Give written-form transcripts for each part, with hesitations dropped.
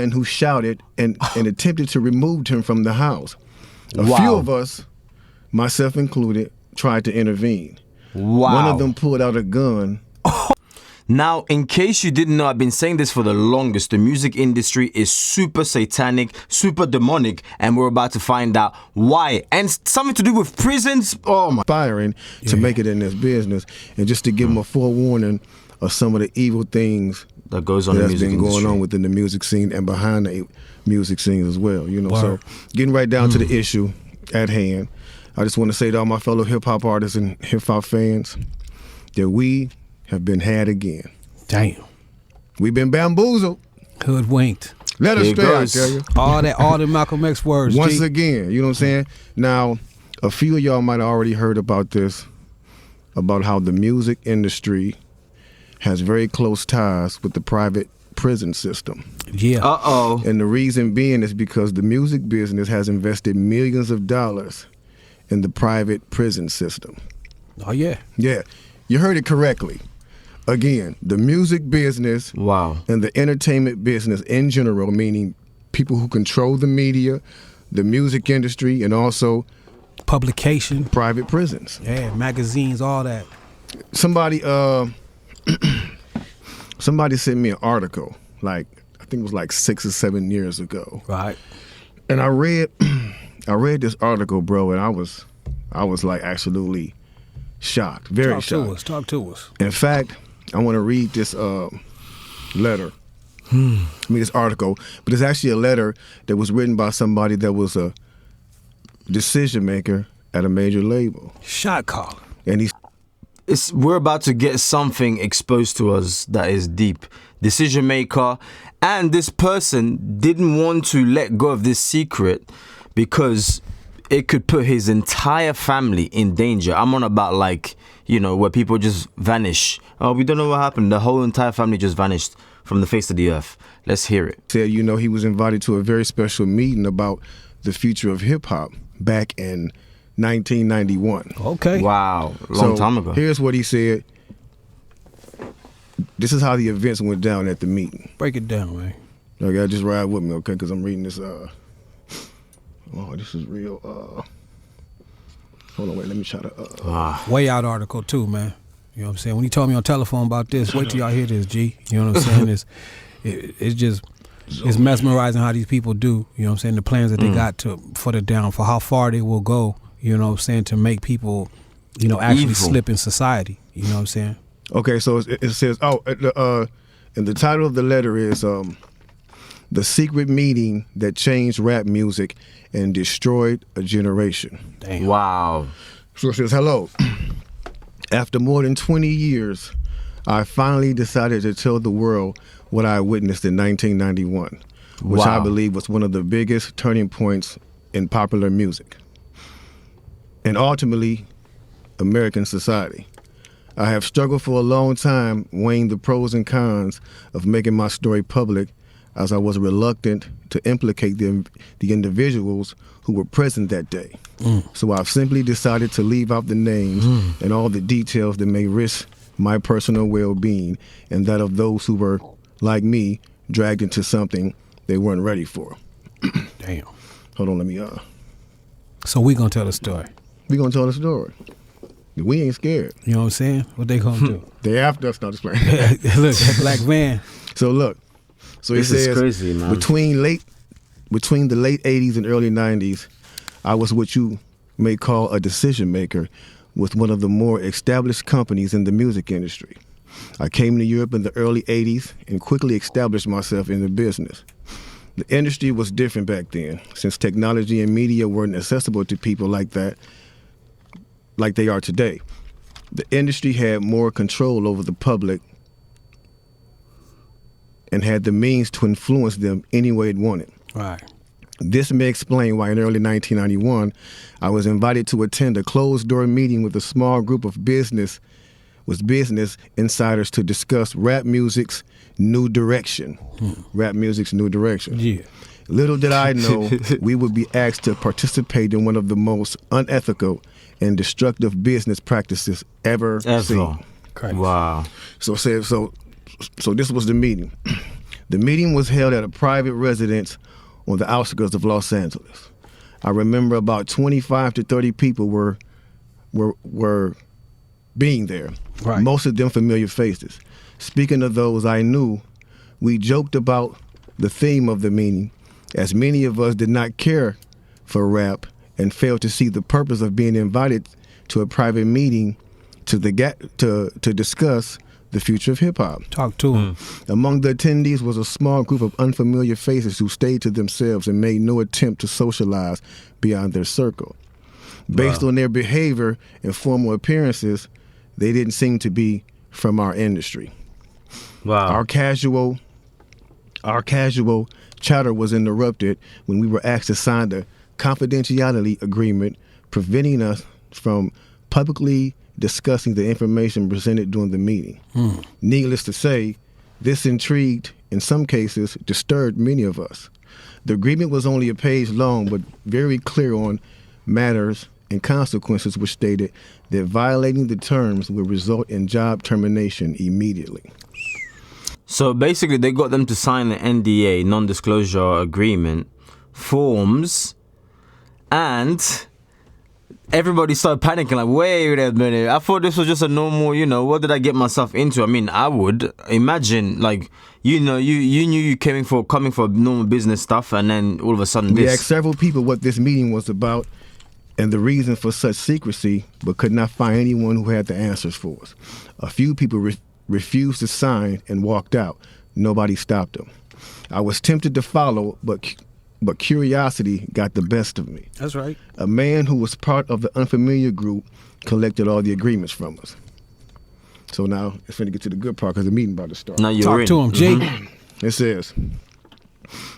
man who shouted and attempted to remove him from the house. A few of us, myself included, tried to intervene. Wow. One of them pulled out a gun. Now, in case you didn't know, I've been saying this for the longest. The music industry is super satanic, super demonic, and we're about to find out why. And something to do with prisons. Oh my! Firing to make it in this business, and just to give them a forewarning of some of the evil things that goes on. That's been going on within the music scene and behind the music scene as well. You know, so getting right down to the issue at hand, I just want to say to all my fellow hip hop artists and hip hop fans that we have been had again. Damn. We've been bamboozled. Hoodwinked. Let us stay, I tell you. All the Malcolm X words. Once again, you know what I'm saying? Now, a few of y'all might have already heard about this, about how the music industry has very close ties with the private prison system. Yeah. Uh-oh. And the reason being is because the music business has invested millions of dollars in the private prison system. Oh, yeah. Yeah. You heard it correctly. Again, the music business and the entertainment business in general, meaning people who control the media, the music industry, and also publication, private prisons. Yeah, magazines, all that. Somebody somebody sent me an article, like I think it was like 6 or 7 years ago. Right. And I read this article, bro, and I was like absolutely shocked, very shocked. Talk to us. In fact, I want to read this letter. I mean, this article, but it's actually a letter that was written by somebody that was a decision maker at a major label. Shot caller. And we're about to get something exposed to us that is deep. Decision maker, and this person didn't want to let go of this secret because it could put his entire family in danger. I'm on about, like, you know, where people just vanish. Oh, we don't know what happened. The whole entire family just vanished from the face of the earth. Let's hear it. Said, you know, he was invited to a very special meeting about the future of hip hop back in 1991. Okay. Wow. Long time ago. Here's what he said. This is how the events went down at the meeting. Break it down, man. Okay, just ride with me, okay? Because I'm reading this. Oh, this is real. Hold on, wait. Let me try to. Way out article too, man. You know what I'm saying? When he told me on telephone about this, wait till y'all hear this, G. You know what I'm saying? It's just it's mesmerizing how these people do. You know what I'm saying? The plans that they got for the down, for how far they will go. You know what I'm saying? To make people, you know, actually evil. slip in society. You know what I'm saying? Okay, so it says, and the title of the letter is "The Secret Meeting That Changed Rap Music and Destroyed a Generation." Damn. Wow. So it says, hello. After more than 20 years, I finally decided to tell the world what I witnessed in 1991, which I believe was one of the biggest turning points in popular music and ultimately American society. I have struggled for a long time weighing the pros and cons of making my story public, as I was reluctant to implicate the individuals who were present that day. So I've simply decided to leave out the names and all the details that may risk my personal well-being and that of those who were, like me, dragged into something they weren't ready for. Damn. Hold on, let me So we gonna tell the story. We gonna tell the story. We ain't scared. You know what I'm saying? What they gonna do? They after us, not just playing. Look, that black van. So look. So This he says is crazy, man. between the late 80s and early 90s, I was what you may call a decision maker with one of the more established companies in the music industry. I came to Europe in the early 80s and quickly established myself in the business. The industry was different back then, since technology and media weren't accessible to people like that, like they are today. The industry had more control over the public and had the means to influence them any way it wanted. Right. This may explain why in early 1991, I was invited to attend a closed-door meeting with a small group of business insiders to discuss rap music's new direction. Rap music's new direction. Yeah. Little did I know we would be asked to participate in one of the most unethical and destructive business practices ever seen. Crazy. Wow. So this was the meeting. The meeting was held at a private residence on the outskirts of Los Angeles. I remember about 25 to 30 people were being there. Right. Most of them familiar faces. Speaking of those I knew, we joked about the theme of the meeting, as many of us did not care for rap and failed to see the purpose of being invited to a private meeting to discuss the future of hip-hop. Talk to him. Among the attendees was a small group of unfamiliar faces who stayed to themselves and made no attempt to socialize beyond their circle. Based on their behavior and formal appearances, they didn't seem to be from our industry. Wow. Our casual chatter was interrupted when we were asked to sign the confidentiality agreement, preventing us from publicly discussing the information presented during the meeting. Needless to say, this intrigued, in some cases, disturbed many of us. The agreement was only a page long, but very clear on matters and consequences, which stated that violating the terms would result in job termination immediately. So basically, they got them to sign the NDA, non-disclosure agreement, forms, and everybody started panicking, like, wait a minute, I thought this was just a normal, what did I get myself into? I mean, I would imagine, like, you knew you coming for normal business stuff, and then all of a sudden we asked several people what this meeting was about and the reason for such secrecy, but could not find anyone who had the answers for us. A few people refused to sign and walked out. Nobody stopped them. I was tempted to follow, but curiosity got the best of me. That's right. A man who was part of the unfamiliar group collected all the agreements from us. So now it's finna get to the good part because the meeting about to start. Now you're Talk in. to him, G. It says,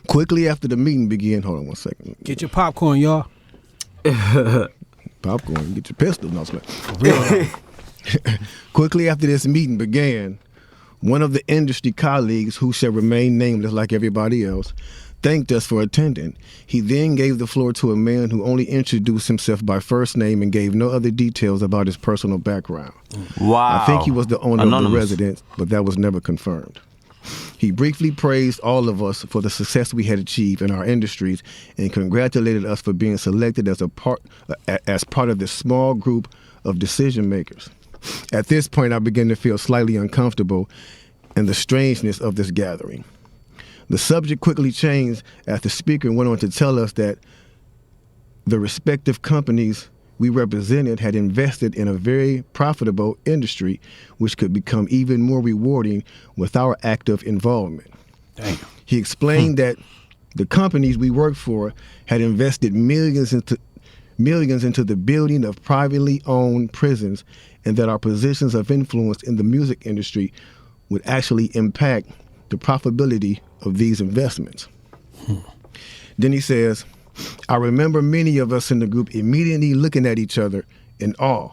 quickly after the meeting began, hold on one second. Get your popcorn, y'all. Popcorn, get your pistol. No, real. Quickly after this meeting began, one of the industry colleagues, who shall remain nameless like everybody else, thanked us for attending. He then gave the floor to a man who only introduced himself by first name and gave no other details about his personal background. Wow. I think he was the owner of Anonymous. the residence, but that was never confirmed. He briefly praised all of us for the success we had achieved in our industries and congratulated us for being selected as part of this small group of decision makers. At this point, I began to feel slightly uncomfortable in the strangeness of this gathering. The subject quickly changed as the speaker went on to tell us that the respective companies we represented had invested in a very profitable industry, which could become even more rewarding with our active involvement. Damn. He explained that the companies we worked for had invested millions into the building of privately owned prisons, and that our positions of influence in the music industry would actually impact the profitability of these investments. Then he says, I remember many of us in the group immediately looking at each other in awe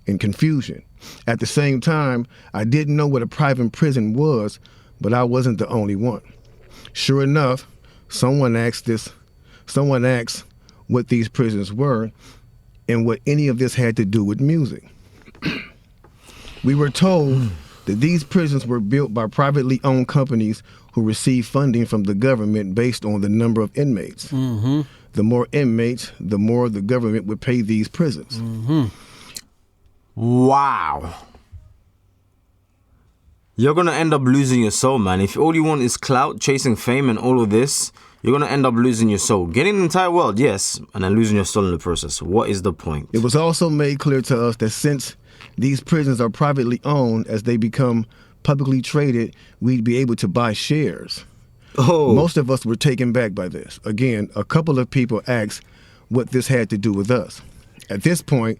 and confusion. At the same time, I didn't know what a private prison was, but I wasn't the only one. Sure enough, someone asked what these prisons were and what any of this had to do with music. We were told that these prisons were built by privately owned companies who received funding from the government based on the number of inmates. Mm-hmm. The more inmates, the more the government would pay these prisons. Mm-hmm. Wow. You're going to end up losing your soul, man. If all you want is clout, chasing fame and all of this, you're going to end up losing your soul. Getting the entire world, yes, and then losing your soul in the process. What is the point? It was also made clear to us that since these prisons are privately owned, as they become publicly traded, we'd be able to buy shares. Oh. Most of us were taken back by this. Again, a couple of people asked what this had to do with us. At this point,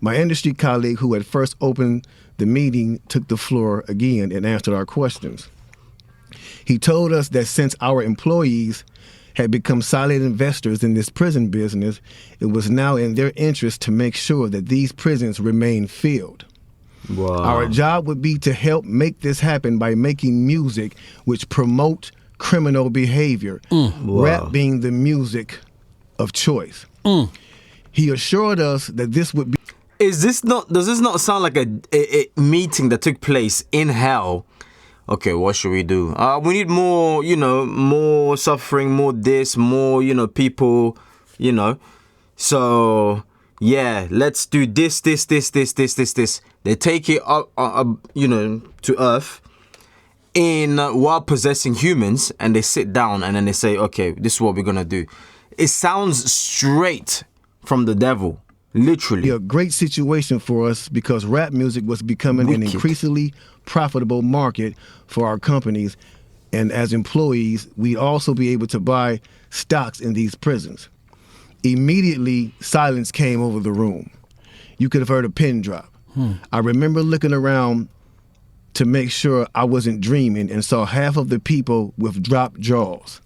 my industry colleague who had first opened the meeting took the floor again and answered our questions. He told us that since our employees had become silent investors in this prison business, it was now in their interest to make sure that these prisons remain filled. Wow. Our job would be to help make this happen by making music which promote criminal behavior, rap being the music of choice. He assured us that this would be... Does this not sound like a meeting that took place in hell okay, what should we do? We need more, more suffering, more this, more, people, So, yeah, let's do this. They take it up, to Earth while possessing humans, and they sit down and then they say, okay, this is what we're gonna do. It sounds straight from the devil, literally. A great situation for us because rap music was becoming an increasingly profitable market for our companies, and as employees, we'd also be able to buy stocks in these prisons. Immediately, silence came over the room. You could have heard a pin drop. I remember looking around to make sure I wasn't dreaming and saw half of the people with dropped jaws.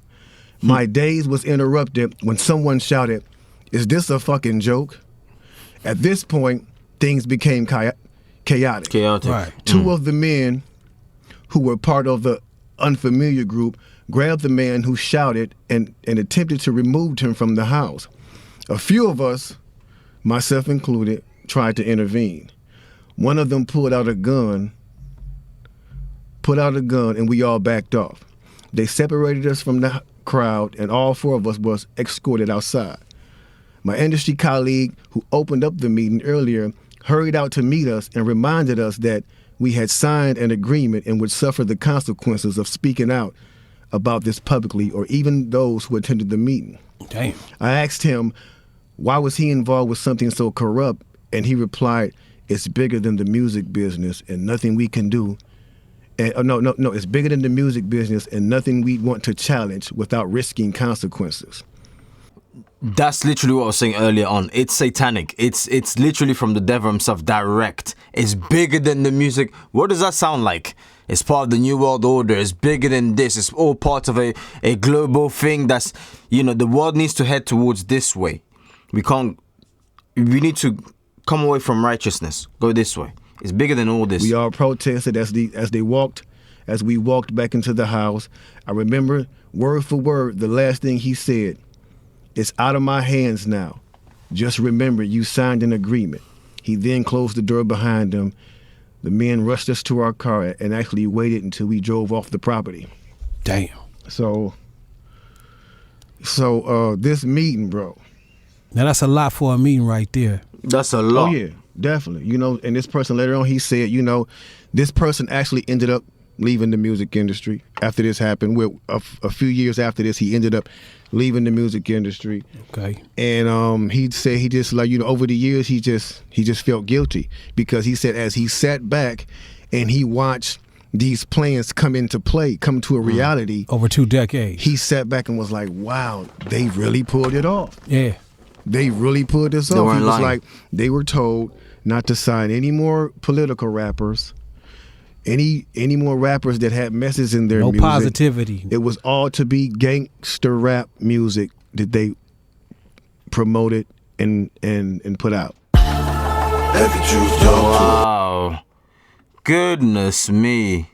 My days was interrupted when someone shouted, "Is this a fucking joke?" At this point, things became chaotic. Right. Two of the men who were part of the unfamiliar group grabbed the man who shouted and attempted to remove him from the house. A few of us, myself included, tried to intervene. One of them pulled out a gun, and we all backed off. They separated us from the crowd, and all four of us was escorted outside. My industry colleague, who opened up the meeting earlier, hurried out to meet us and reminded us that we had signed an agreement and would suffer the consequences of speaking out about this publicly, or even those who attended the meeting. Damn. I asked him, why was he involved with something so corrupt? And he replied, it's bigger than the music business and nothing we can do. No, it's bigger than the music business and nothing we want to challenge without risking consequences. That's literally what I was saying earlier on. It's satanic. It's literally from the devil himself, direct. It's bigger than the music. What does that sound like? It's part of the New World Order. It's bigger than this. It's all part of a global thing that's, the world needs to head towards this way. We need to come away from righteousness. Go this way. It's bigger than all this. We all protested as we walked back into the house. I remember word for word the last thing he said. It's out of my hands now. Just remember you signed an agreement. He then closed the door behind him. The men rushed us to our car and actually waited until we drove off the property. Damn. So this meeting, bro. Now that's a lot for a meeting right there. That's a lot. Oh yeah, definitely. And this person later on, he said, this person actually ended up leaving the music industry after this happened. A few years after this, he ended up leaving the music industry. Okay. And he said he just over the years he just felt guilty because he said as he sat back and he watched these plans come to a reality over 2 decades. He sat back and was like, wow, they really pulled it off. Yeah. They really pulled this off. He was lying. like, they were told not to sign any more political rappers, any more rappers that had messages in their music. No positivity. It was all to be gangster rap music that they promoted and put out. Wow. Goodness me.